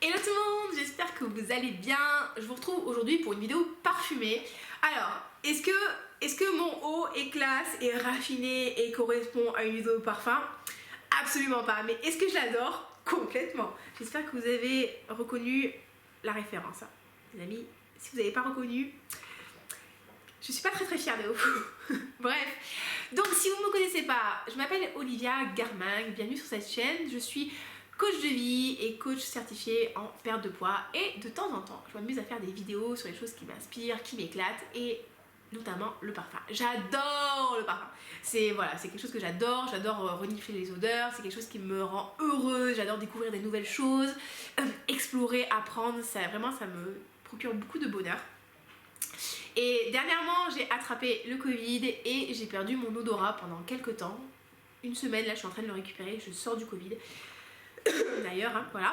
Hello tout le monde, j'espère que vous allez bien. Je vous retrouve aujourd'hui pour une vidéo parfumée. Alors, est-ce que mon haut est classe et raffiné et correspond à une vidéo parfum? Absolument pas, mais est-ce que je l'adore? Complètement. J'espère que vous avez reconnu la référence, hein. Les amis, si vous n'avez pas reconnu, je suis pas très fière de vous. Bref, donc si vous ne me connaissez pas, je m'appelle Olivia Garminck, bienvenue sur cette chaîne. Je suis coach de vie et coach certifié en perte de poids, et de temps en temps je m'amuse à faire des vidéos sur les choses qui m'inspirent, qui m'éclatent, et notamment le parfum. J'adore le parfum, c'est quelque chose que j'adore renifler les odeurs, c'est quelque chose qui me rend heureuse, j'adore découvrir des nouvelles choses, explorer, apprendre, ça me procure beaucoup de bonheur. Et dernièrement j'ai attrapé le Covid et j'ai perdu mon odorat pendant quelques temps, une semaine, là je suis en train de le récupérer, je sors du Covid d'ailleurs, hein, voilà.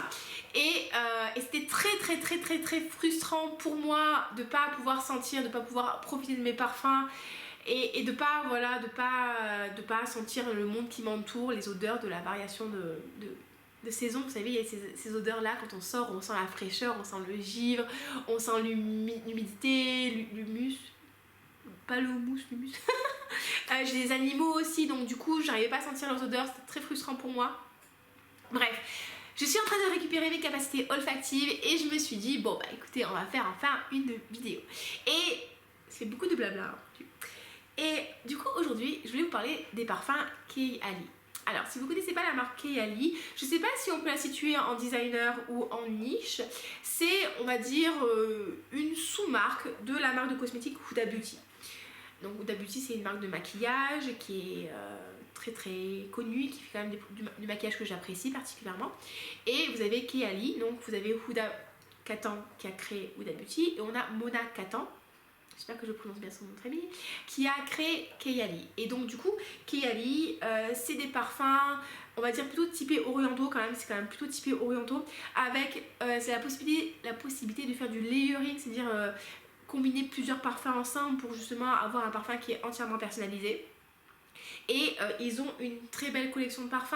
Et c'était très frustrant pour moi de pas pouvoir sentir, de pas pouvoir profiter de mes parfums et de pas sentir le monde qui m'entoure, les odeurs de la variation de saison. Vous savez, il y a ces odeurs là, quand on sort, on sent la fraîcheur, on sent le givre, on sent l'humidité, l'humus, pas le houmous, l'humus. J'ai des animaux aussi, donc du coup j'arrivais pas à sentir leurs odeurs, c'était très frustrant pour moi. Bref, je suis en train de récupérer mes capacités olfactives et je me suis dit, bon bah écoutez, on va faire enfin une vidéo. Et c'est beaucoup de blabla, hein. Et du coup aujourd'hui, je voulais vous parler des parfums Kay Ali. Alors si vous ne connaissez pas la marque Kay Ali, je ne sais pas si on peut la situer en designer ou en niche. C'est, on va dire, une sous-marque de la marque de cosmétiques Huda Beauty. Donc Huda Beauty, c'est une marque de maquillage qui est très connue, qui fait quand même du maquillage que j'apprécie particulièrement. Et vous avez Kay Ali, donc vous avez Huda Kattan qui a créé Huda Beauty, et on a Mona Kattan, j'espère que je prononce bien son nom de famille, qui a créé Kay Ali. Et donc du coup Kay Ali, c'est des parfums, on va dire plutôt typés orientaux quand même, c'est quand même plutôt typé orientaux, avec c'est la possibilité de faire du layering, c'est-à-dire combiner plusieurs parfums ensemble pour justement avoir un parfum qui est entièrement personnalisé. Et ils ont une très belle collection de parfums.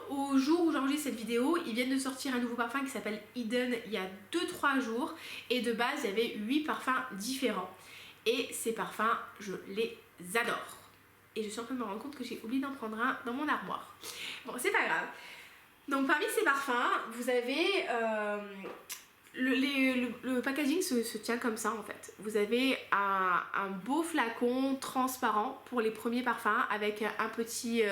Au jour où j'enregistre cette vidéo, ils viennent de sortir un nouveau parfum qui s'appelle Eden il y a 2-3 jours, et de base il y avait 8 parfums différents, et ces parfums je les adore. Et je suis en train de me rendre compte que j'ai oublié d'en prendre un dans mon armoire. Bon, c'est pas grave. Donc parmi ces parfums, vous avez le packaging se tient comme ça en fait. Vous avez un beau flacon transparent pour les premiers parfums avec un petit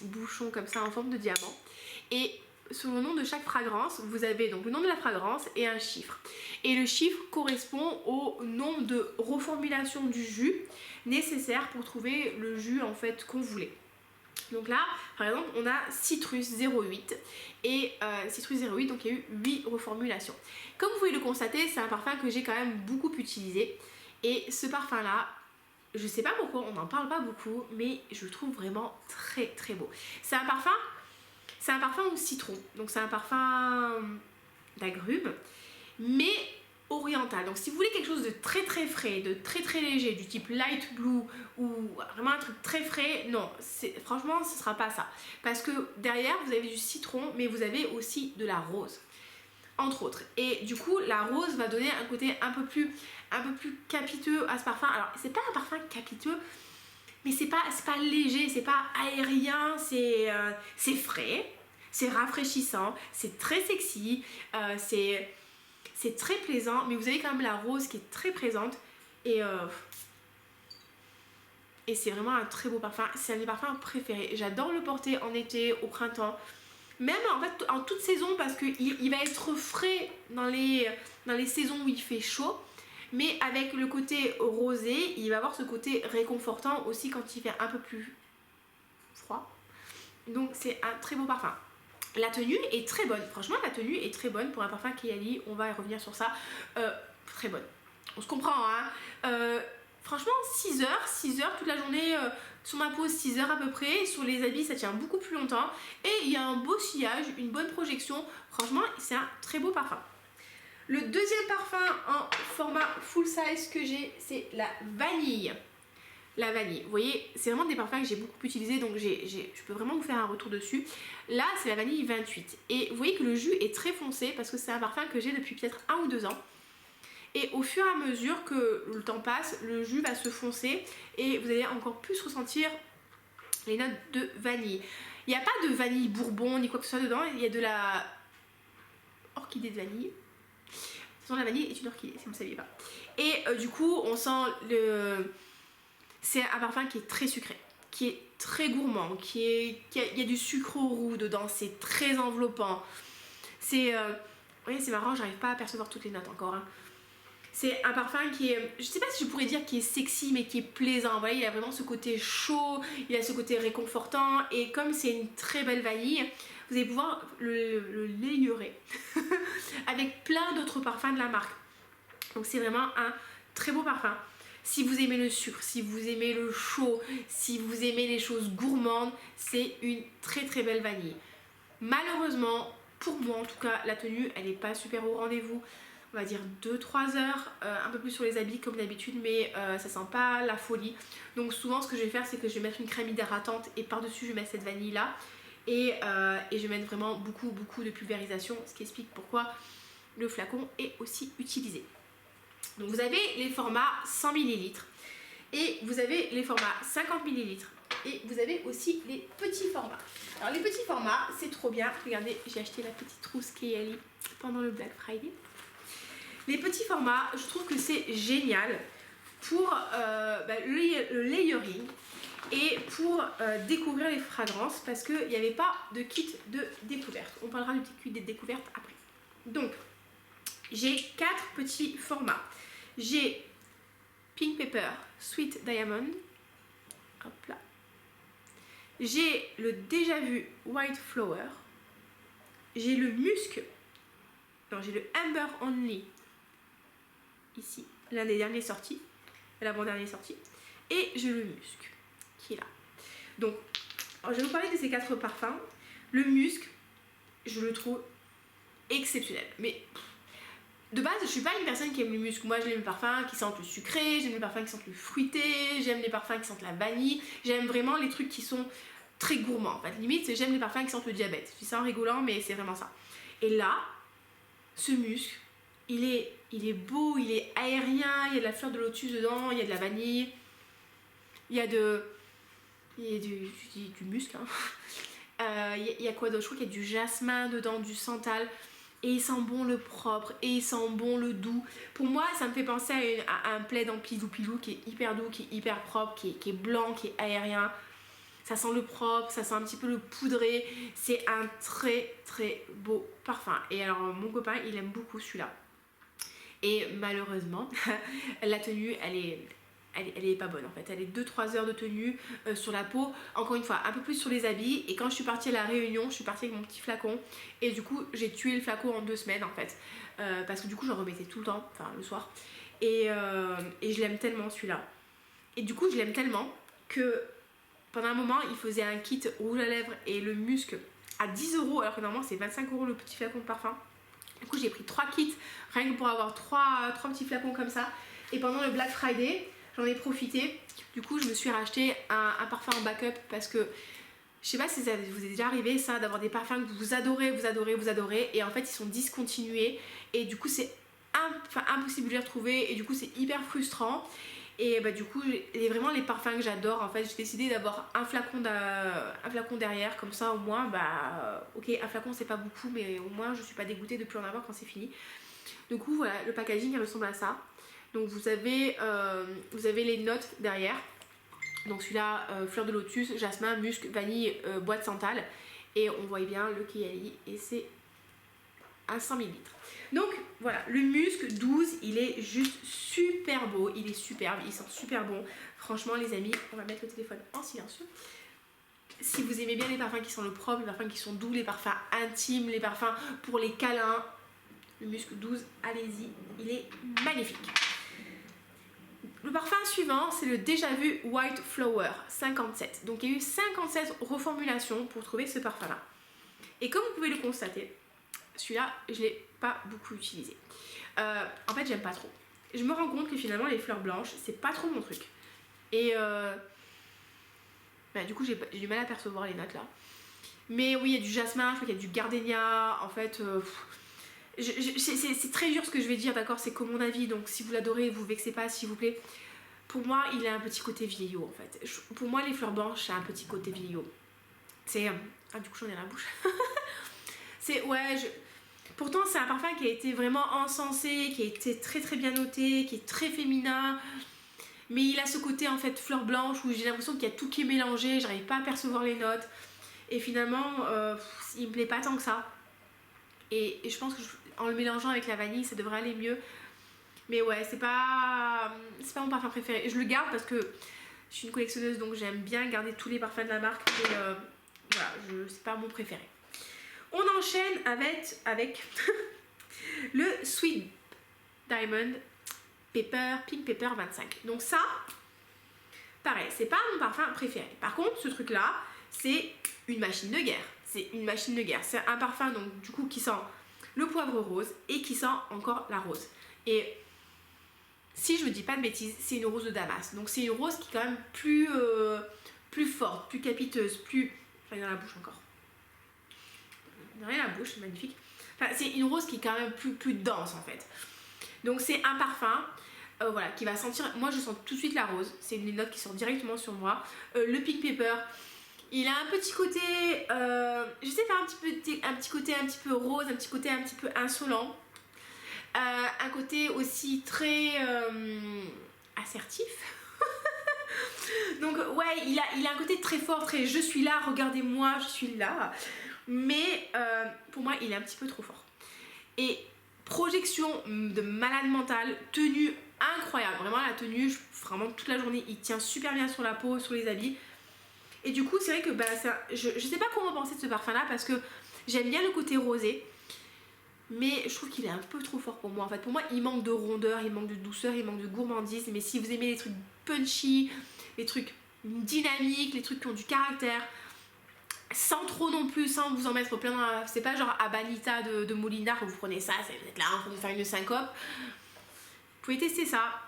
bouchon comme ça en forme de diamant. Et sur le nom de chaque fragrance, vous avez donc le nom de la fragrance et un chiffre. Et le chiffre correspond au nombre de reformulations du jus nécessaire pour trouver le jus en fait qu'on voulait. Donc là, par exemple, on a Citrus 08 et Citrus 08, donc il y a eu 8 reformulations. Comme vous pouvez le constater, c'est un parfum que j'ai quand même beaucoup utilisé. Et ce parfum-là, je sais pas pourquoi on n'en parle pas beaucoup, mais je le trouve vraiment très beau. C'est un parfum au citron, donc c'est un parfum d'agrumes, mais oriental. Donc si vous voulez quelque chose de très frais, de très léger, du type light blue, ou vraiment un truc très frais, non, franchement ce sera pas ça, parce que derrière vous avez du citron, mais vous avez aussi de la rose entre autres, et du coup la rose va donner un côté un peu plus capiteux à ce parfum. Alors c'est pas un parfum capiteux, mais c'est pas léger, c'est pas aérien, c'est frais, c'est rafraîchissant, c'est très sexy, c'est très plaisant, mais vous avez quand même la rose qui est très présente, et c'est vraiment un très beau parfum. C'est un de mes parfums préférés. J'adore le porter en été, au printemps, même en fait en toute saison, parce qu'il va être frais dans les saisons où il fait chaud, mais avec le côté rosé, il va avoir ce côté réconfortant aussi quand il fait un peu plus froid. Donc c'est un très beau parfum. La tenue est très bonne, franchement la tenue est très bonne pour un parfum Kay Ali, on va y revenir sur ça. Très bonne, on se comprend, hein. Franchement 6 heures toute la journée, sur ma peau 6 heures à peu près, sur les habits ça tient beaucoup plus longtemps, et il y a un beau sillage, une bonne projection, franchement c'est un très beau parfum. Le deuxième parfum en format full size que j'ai, c'est la vanille. la vanille. Vous voyez, c'est vraiment des parfums que j'ai beaucoup utilisés, donc je peux vraiment vous faire un retour dessus. Là, c'est la vanille 28. Et vous voyez que le jus est très foncé parce que c'est un parfum que j'ai depuis peut-être 1 ou 2 ans. Et au fur et à mesure que le temps passe, le jus va se foncer et vous allez encore plus ressentir les notes de vanille. Il n'y a pas de vanille bourbon ni quoi que ce soit dedans, il y a de la orchidée de vanille. De toute façon, la vanille est une orchidée, si vous ne saviez pas. Et du coup, on sent le... C'est un parfum qui est très sucré, qui est très gourmand, il y a du sucre roux dedans, c'est très enveloppant. C'est... Vous voyez, c'est marrant, j'arrive pas à percevoir toutes les notes encore. Hein. C'est un parfum qui est, je sais pas si je pourrais dire qui est sexy, mais qui est plaisant. Vous voyez, il a vraiment ce côté chaud, il a ce côté réconfortant. Et comme c'est une très belle vanille, vous allez pouvoir le layerer avec plein d'autres parfums de la marque. Donc c'est vraiment un très beau parfum. Si vous aimez le sucre, si vous aimez le chaud, si vous aimez les choses gourmandes, c'est une très très belle vanille. Malheureusement, pour moi en tout cas, la tenue, elle n'est pas super au rendez-vous. On va dire 2-3 heures, un peu plus sur les habits comme d'habitude, mais ça sent pas la folie. Donc souvent ce que je vais faire, c'est que je vais mettre une crème hydratante et par-dessus je vais mettre cette vanille là. Et je vais mettre vraiment beaucoup de pulvérisation, ce qui explique pourquoi le flacon est aussi utilisé. Donc vous avez les formats 100 ml et vous avez les formats 50 ml et vous avez aussi les petits formats. Alors les petits formats, c'est trop bien. Regardez, j'ai acheté la petite trousse Kayali pendant le Black Friday. Les petits formats, je trouve que c'est génial pour le layering et pour découvrir les fragrances parce qu'il n'y avait pas de kit de découverte. On parlera du kit de découverte après. Donc, j'ai 4 petits formats. J'ai Pink Pepper Sweet Diamond. Hop là. J'ai le déjà vu White Flower. J'ai le Musc. Non, j'ai le Amber Only. Ici, l'un des derniers sortis, l'avant-dernier sorti, et j'ai le musc qui est là. Donc, alors je vais vous parler de ces 4 parfums. Le musc, je le trouve exceptionnel, mais de base, je suis pas une personne qui aime le musc. Moi, j'aime les parfums qui sentent le sucré, j'aime les parfums qui sentent le fruité, j'aime les parfums qui sentent la vanille, j'aime vraiment les trucs qui sont très gourmands. En fait, limite, j'aime les parfums qui sentent le diabète. Je dis ça en rigolant, mais c'est vraiment ça. Et là, ce musc, il est beau, il est aérien, il y a de la fleur de lotus dedans, il y a de la vanille, il y a du musc. Hein. Il y a quoi d'autre? Je crois qu'il y a du jasmin dedans, du santal, et il sent bon le propre, et il sent bon le doux. Pour moi, ça me fait penser à un plaid en pilou-pilou qui est hyper doux, qui est hyper propre, qui est blanc, qui est aérien. Ça sent le propre, ça sent un petit peu le poudré. C'est un très très beau parfum. Et alors, mon copain, il aime beaucoup celui-là. Et malheureusement, la tenue, elle est pas bonne en fait. Elle est 2-3 heures de tenue sur la peau. Encore une fois, un peu plus sur les habits. Et quand je suis partie à la Réunion, je suis partie avec mon petit flacon. Et du coup, j'ai tué le flacon en 2 semaines en fait. Parce que du coup, j'en remettais tout le temps, enfin le soir. Et je l'aime tellement celui-là. Et du coup, je l'aime tellement que pendant un moment, il faisait un kit rouge à lèvres et le musc à 10 €, alors que normalement, c'est 25 € le petit flacon de parfum. Du coup, j'ai pris 3 kits, rien que pour avoir 3 petits flacons comme ça. Et pendant le Black Friday, j'en ai profité. Du coup, je me suis racheté un parfum en backup parce que je sais pas si ça vous est déjà arrivé ça, d'avoir des parfums que vous adorez, et en fait, ils sont discontinués. Et du coup, c'est impossible de les retrouver. Et du coup, c'est hyper frustrant. Et bah, du coup, vraiment les parfums que j'adore, en fait, j'ai décidé d'avoir un flacon derrière, comme ça au moins, bah ok, un flacon c'est pas beaucoup, mais au moins je suis pas dégoûtée de plus en avoir quand c'est fini. Du coup, voilà, le packaging il ressemble à ça. Donc vous avez les notes derrière. Donc celui-là, fleur de lotus, jasmin, musc, vanille, bois de santal. Et on voit bien le Kayali, et c'est à 100 ml. Donc voilà, le musc 12, il est juste super beau, il est superbe, il sent super bon. Franchement les amis, on va mettre le téléphone en silencieux. Si vous aimez bien les parfums qui sont le propre, les parfums qui sont doux, les parfums intimes, les parfums pour les câlins, le musc 12, allez-y, il est magnifique. Le parfum suivant, c'est le déjà vu White Flower 57. Donc il y a eu 57 reformulations pour trouver ce parfum-là. Et comme vous pouvez le constater, celui-là, je ne l'ai pas beaucoup utilisé. En fait, j'aime pas trop. Je me rends compte que finalement, les fleurs blanches, c'est pas trop mon truc. Et du coup j'ai du mal à percevoir les notes là. Mais oui, il y a du jasmin, je crois qu'il y a du gardénia. En fait, c'est très dur ce que je vais dire, d'accord? C'est comme mon avis, donc si vous l'adorez, vous vexez pas, s'il vous plaît. Pour moi, il a un petit côté vieillot en fait. Pour moi, les fleurs blanches, c'est un petit côté vieillot. C'est... du coup, j'en ai la bouche. C'est... Ouais, pourtant, c'est un parfum qui a été vraiment encensé, qui a été très très bien noté, qui est très féminin. Mais il a ce côté en fait fleur blanche où j'ai l'impression qu'il y a tout qui est mélangé, j'arrive pas à percevoir les notes. Et finalement, il me plaît pas tant que ça. Et je pense que en le mélangeant avec la vanille, ça devrait aller mieux. Mais ouais, c'est pas mon parfum préféré. Je le garde parce que je suis une collectionneuse, donc j'aime bien garder tous les parfums de la marque. Mais voilà, c'est pas mon préféré. On enchaîne avec le Sweet Diamond Pepper, Pink Pepper 25. Donc ça, pareil, c'est pas mon parfum préféré. Par contre, ce truc-là, c'est une machine de guerre. C'est une machine de guerre. C'est un parfum, donc du coup, qui sent le poivre rose et qui sent encore la rose. Et si je ne dis pas de bêtises, c'est une rose de Damas. Donc c'est une rose qui est quand même plus forte, plus capiteuse, plus... Enfin, il y en a dans la bouche encore. Il y en a dans la bouche, c'est magnifique. Enfin, c'est une rose qui est quand même plus dense en fait. Donc c'est un parfum voilà, qui va sentir... Moi je sens tout de suite la rose. C'est une note qui sort directement sur moi. Le Pink Pepper, il a un petit côté... je sais pas, un petit côté un petit peu rose, un petit côté un petit peu insolent. Un côté aussi très assertif. Donc ouais, il a un côté très fort, très je suis là, regardez-moi, je suis là. Mais pour moi, il est un petit peu trop fort. Et projection de malade mental, tenue incroyable. Vraiment la tenue, vraiment toute la journée, il tient super bien sur la peau, sur les habits. Et du coup, c'est vrai que je sais pas comment penser de ce parfum-là parce que j'aime bien le côté rosé. Mais je trouve qu'il est un peu trop fort pour moi. En fait, pour moi, il manque de rondeur, il manque de douceur, il manque de gourmandise. Mais si vous aimez les trucs punchy, les trucs dynamiques, les trucs qui ont du caractère, sans trop non plus, sans vous en mettre plein dans la... C'est pas genre Abanita de Molinar où vous prenez ça, vous êtes là en train de faire une syncope. Vous pouvez tester ça.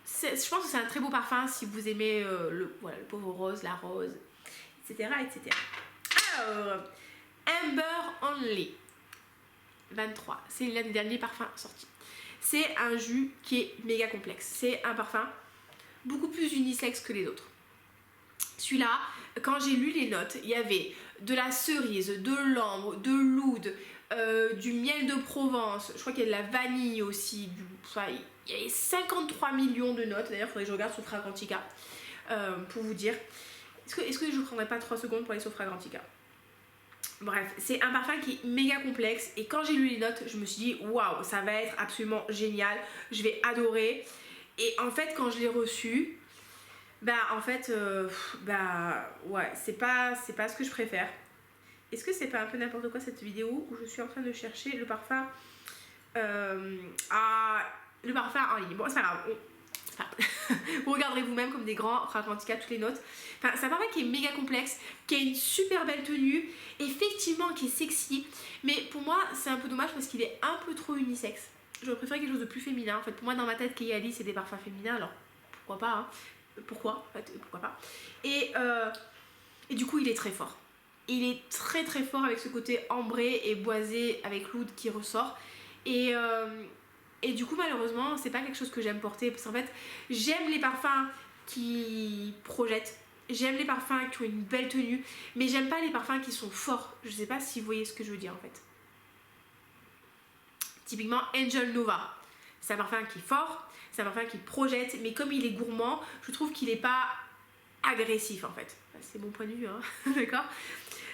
Je pense que c'est un très beau parfum si vous aimez le pauvre rose, la rose, etc. etc. Alors, Amber Only 23, c'est l'un des derniers parfums sortis. C'est un jus qui est méga complexe. C'est un parfum beaucoup plus unisexe que les autres. Celui-là, quand j'ai lu les notes, il y avait de la cerise, de l'ambre, de l'oud, du miel de Provence, je crois qu'il y a de la vanille aussi. Il y avait 53 millions de notes. D'ailleurs, il faudrait que je regarde sur Fragrantica pour vous dire. Est-ce que je ne prendrais pas 3 secondes pour aller sur Fragrantica? Bref, c'est un parfum qui est méga complexe et quand j'ai lu les notes, je me suis dit waouh, ça va être absolument génial, je vais adorer. Et en fait, quand je l'ai reçu, ouais, c'est pas ce que je préfère. Est-ce que c'est pas un peu n'importe quoi cette vidéo où je suis en train de chercher le parfum le parfum en ligne? Bon, c'est pas grave. Vous regarderez vous-même comme des grands Fragrantica toutes les notes. Enfin, c'est un parfum qui est méga complexe, qui a une super belle tenue, effectivement qui est sexy, mais pour moi c'est un peu dommage parce qu'il est un peu trop unisexe. J'aurais préféré quelque chose de plus féminin. En fait, pour moi dans ma tête, Kayali c'est des parfums féminins, alors pourquoi pas, hein. Pourquoi pas. Et du coup il est très fort. Il est très très fort avec ce côté ambré et boisé avec l'oud qui ressort. Et du coup malheureusement c'est pas quelque chose que j'aime porter parce qu'en fait j'aime les parfums qui projettent, j'aime les parfums qui ont une belle tenue, mais j'aime pas les parfums qui sont forts. Je sais pas si vous voyez ce que je veux dire en fait. Typiquement Angel Nova, c'est un parfum qui est fort, c'est un parfum qui projette, mais comme il est gourmand, je trouve qu'il est pas agressif en fait. C'est mon point de vue, hein. D'accord.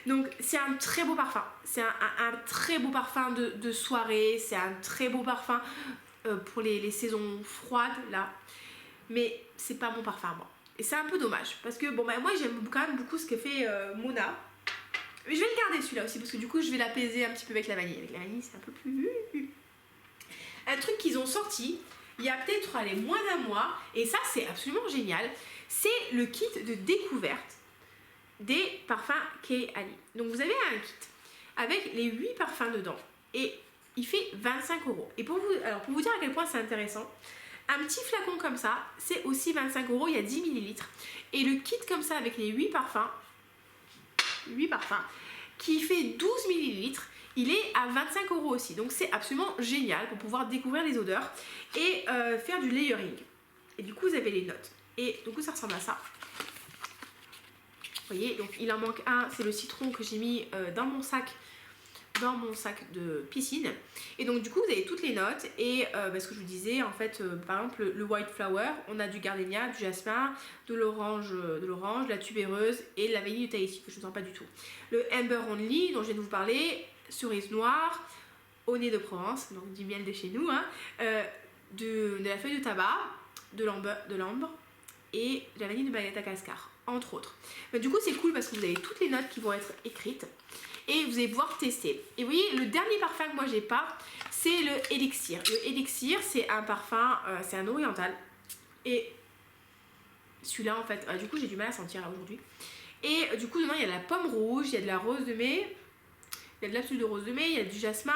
Donc c'est un très beau parfum, c'est un très beau parfum de soirée, c'est un très beau parfum pour les saisons froides là, mais c'est pas mon parfum moi. Et c'est un peu dommage parce que bon moi j'aime quand même beaucoup ce que fait Mona. Mais je vais le garder celui-là aussi parce que du coup je vais l'apaiser un petit peu avec la vanille. Avec la vanille c'est un peu plus... Un truc qu'ils ont sorti il y a peut-être moins d'un mois, et ça c'est absolument génial, c'est le kit de découverte des parfums Kayali. Donc vous avez un kit avec les 8 parfums dedans et il fait 25 €. Et pour vous dire à quel point c'est intéressant, Un petit flacon comme ça, c'est aussi 25 €, il y a 10 millilitres. Et le kit comme ça avec les 8 parfums, qui fait 12 millilitres, il est à 25 € aussi. Donc c'est absolument génial pour pouvoir découvrir les odeurs et faire du layering. Et du coup vous avez les notes. Et du coup ça ressemble à ça. Vous voyez, donc il en manque un, c'est le citron que j'ai mis dans mon sac de piscine. Et donc du coup vous avez toutes les notes et ce que je vous disais en fait, par exemple le white flower, on a du gardénia, du jasmin, de l'orange, de la tubéreuse et de la vanille de Tahiti que je ne sens pas du tout. Le amber only dont je viens de vous parler, cerise noire, au nez de Provence, donc du miel de chez nous, hein, de la feuille de tabac, de l'ambre et de la vanille de Madagascar, entre autres. Mais du coup c'est cool parce que vous avez toutes les notes qui vont être écrites et vous allez pouvoir tester. Et vous voyez, le dernier parfum que moi j'ai pas, c'est le Elixir. Le Elixir, c'est un parfum, c'est un oriental. Et celui-là, en fait, du coup, j'ai du mal à sentir aujourd'hui. Et du coup, dedans, il y a de la pomme rouge, il y a de la rose de mai, il y a de l'absolu de rose de mai, il y a du jasmin,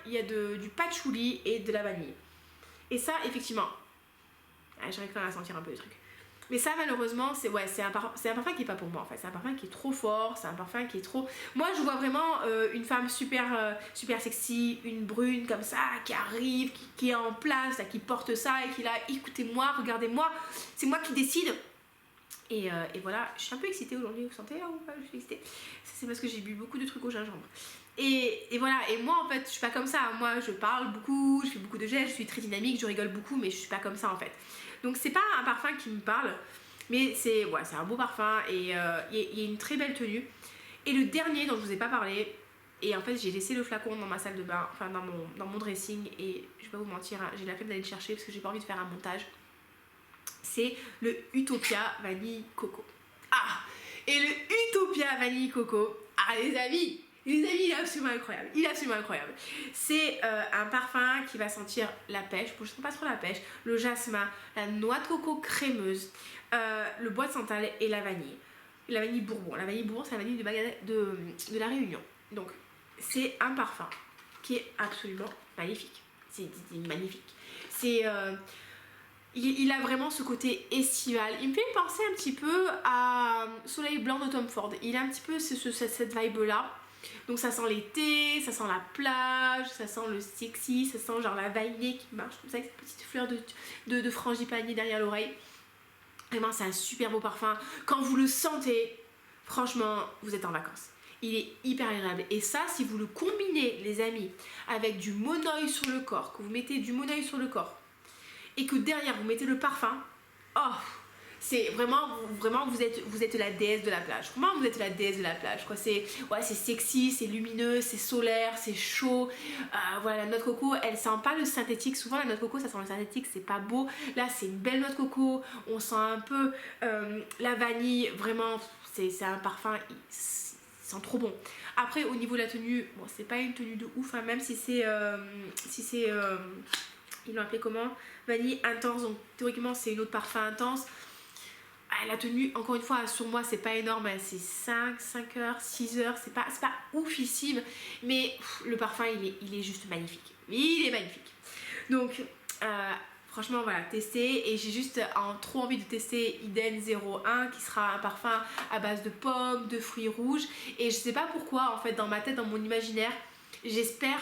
il y a du patchouli et de la vanille. Et ça, effectivement, j'arrive quand même à sentir un peu le truc. Mais ça malheureusement c'est un parfum qui est pas pour moi en fait, c'est un parfum qui est trop fort, c'est un parfum qui est trop... Moi je vois vraiment une femme super sexy, une brune comme ça, qui arrive, qui est en place, là, qui porte ça et qui est là, écoutez-moi, regardez-moi, c'est moi qui décide. Et voilà, je suis un peu excitée aujourd'hui, vous sentez là ou pas? Je suis excitée. C'est parce que j'ai bu beaucoup de trucs au gingembre. Et voilà, et moi en fait je suis pas comme ça, moi je parle beaucoup, je fais beaucoup de gestes, je suis très dynamique, je rigole beaucoup mais je suis pas comme ça en fait. Donc c'est pas un parfum qui me parle, mais c'est un beau parfum et il y a une très belle tenue. Et le dernier dont je vous ai pas parlé, et en fait j'ai laissé le flacon dans ma salle de bain, enfin dans mon dressing et je vais pas vous mentir, hein, j'ai la flemme d'aller le chercher parce que j'ai pas envie de faire un montage. C'est le Utopia Vanille Coco. Ah! Et le Utopia Vanille Coco, ah les amis, il est absolument incroyable. Il est absolument incroyable. C'est un parfum qui va sentir la pêche. Bon, je ne sens pas trop la pêche. Le jasmin, la noix de coco crémeuse, le bois de santal et la vanille. La vanille bourbon. La vanille bourbon, c'est la vanille de la Réunion. Donc, c'est un parfum qui est absolument magnifique. C'est magnifique. C'est... il a vraiment ce côté estival. Il me fait penser un petit peu à Soleil Blanc de Tom Ford. Il a un petit peu cette vibe-là. Donc ça sent l'été, ça sent la plage, ça sent le sexy, ça sent genre la vanille qui marche comme ça avec cette petite fleur de frangipanier derrière l'oreille. Vraiment c'est un super beau parfum. Quand vous le sentez, franchement vous êtes en vacances. Il est hyper agréable et ça si vous le combinez les amis avec du monoeil sur le corps, que vous mettez du monoeil sur le corps et que derrière vous mettez le parfum, oh, c'est vraiment vous êtes la déesse de la plage. Vraiment vous êtes la déesse de la plage quoi. C'est sexy, c'est lumineux, c'est solaire, c'est chaud. Voilà, la noix de coco, elle sent pas le synthétique. Souvent la noix de coco ça sent le synthétique, c'est pas beau. Là c'est une belle noix de coco, on sent un peu la vanille. Vraiment c'est un parfum, il sent trop bon. Après au niveau de la tenue, bon c'est pas une tenue de ouf hein, même si c'est ils l'ont appelé comment? Vanille intense, donc théoriquement c'est une autre parfum intense. La tenue, encore une fois, sur moi c'est pas énorme, c'est 5 heures, 6 heures, c'est pas oufissime, mais le parfum il est juste magnifique. Il est magnifique. Donc, franchement, voilà, tester. Et j'ai juste trop envie de tester Eden 01 qui sera un parfum à base de pommes, de fruits rouges. Et je sais pas pourquoi, en fait, dans ma tête, dans mon imaginaire, j'espère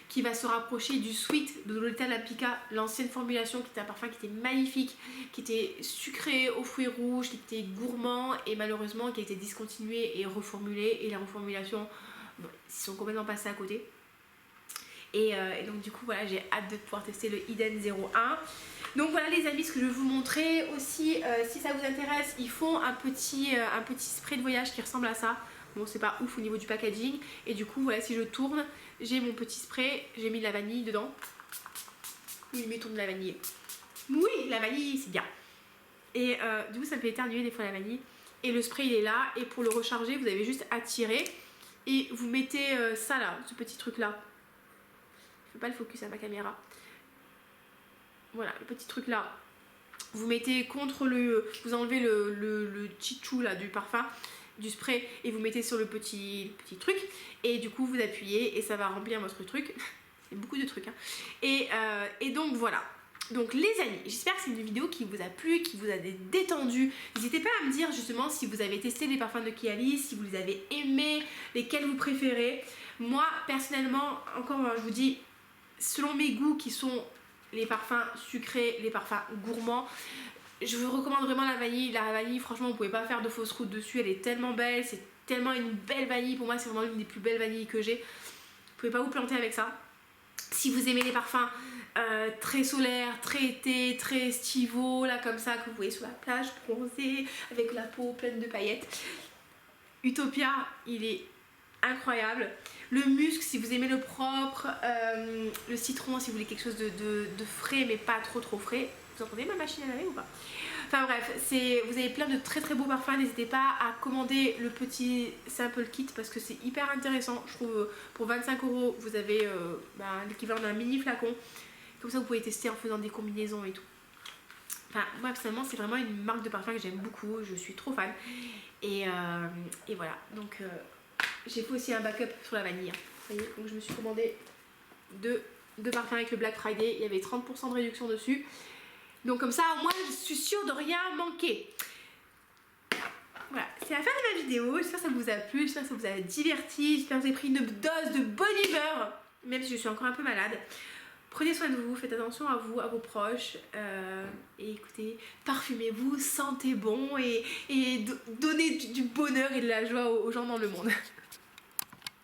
qui va se rapprocher du Sweet de Lolita Lapica, l'ancienne formulation qui était un parfum qui était magnifique, qui était sucré aux fruits rouges, qui était gourmand et malheureusement qui a été discontinué et reformulé et la reformulation, bon, ils sont complètement passés à côté. Et donc du coup voilà, j'ai hâte de pouvoir tester le Eden 01. Donc voilà les amis, ce que je vais vous montrer aussi, si ça vous intéresse, ils font un petit spray de voyage qui ressemble à ça. Bon c'est pas ouf au niveau du packaging et du coup voilà, si je tourne j'ai mon petit spray, j'ai mis de la vanille dedans. Oui mettons de la vanille. Oui la vanille c'est bien. Et du coup ça me fait éternuer des fois la vanille. Et le spray il est là et pour le recharger vous avez juste à tirer et vous mettez ça là, ce petit truc là. Je fais pas le focus à ma caméra. Voilà le petit truc là. Vous mettez contre vous enlevez le chichou là du parfum, du spray et vous mettez sur le petit truc et du coup vous appuyez et ça va remplir votre truc. C'est beaucoup de trucs hein. Et donc voilà, Donc les amis, j'espère que c'est une vidéo qui vous a plu, qui vous a détendu. N'hésitez pas à me dire justement si vous avez testé les parfums de Kiralis, si vous les avez aimés, lesquels vous préférez. Moi personnellement, encore je vous dis, selon mes goûts qui sont les parfums sucrés, les parfums gourmands, je vous recommande vraiment la vanille. La vanille, franchement, vous pouvez pas faire de fausse route dessus, elle est tellement belle, c'est tellement une belle vanille. Pour moi, c'est vraiment l'une des plus belles vanilles que j'ai. Vous pouvez pas vous planter avec ça. Si vous aimez les parfums très solaires, très été, très estivaux, là comme ça, que vous voyez sur la plage, bronzé, avec la peau pleine de paillettes, Utopia, il est incroyable. Le musc, si vous aimez le propre, le citron, si vous voulez quelque chose de frais, mais pas trop frais. Vous entendez ma machine à laver ou pas? Enfin bref, vous avez plein de très beaux parfums. N'hésitez pas à commander le petit sample kit parce que c'est hyper intéressant. Je trouve pour 25 €, vous avez l'équivalent d'un mini flacon. Comme ça, vous pouvez tester en faisant des combinaisons et tout. Enfin, moi personnellement, c'est vraiment une marque de parfum que j'aime beaucoup. Je suis trop fan. Et voilà. Donc, j'ai fait aussi un backup sur la vanille. Vous voyez, donc je me suis commandé deux parfums avec le Black Friday. Il y avait 30% de réduction dessus. Donc comme ça, au moins, je suis sûre de rien manquer. Voilà, c'est la fin de ma vidéo. J'espère que ça vous a plu, j'espère que ça vous a diverti, j'espère que vous avez pris une dose de bonne humeur, même si je suis encore un peu malade. Prenez soin de vous, faites attention à vous, à vos proches. Et écoutez, parfumez-vous, sentez bon et donnez du bonheur et de la joie aux gens dans le monde.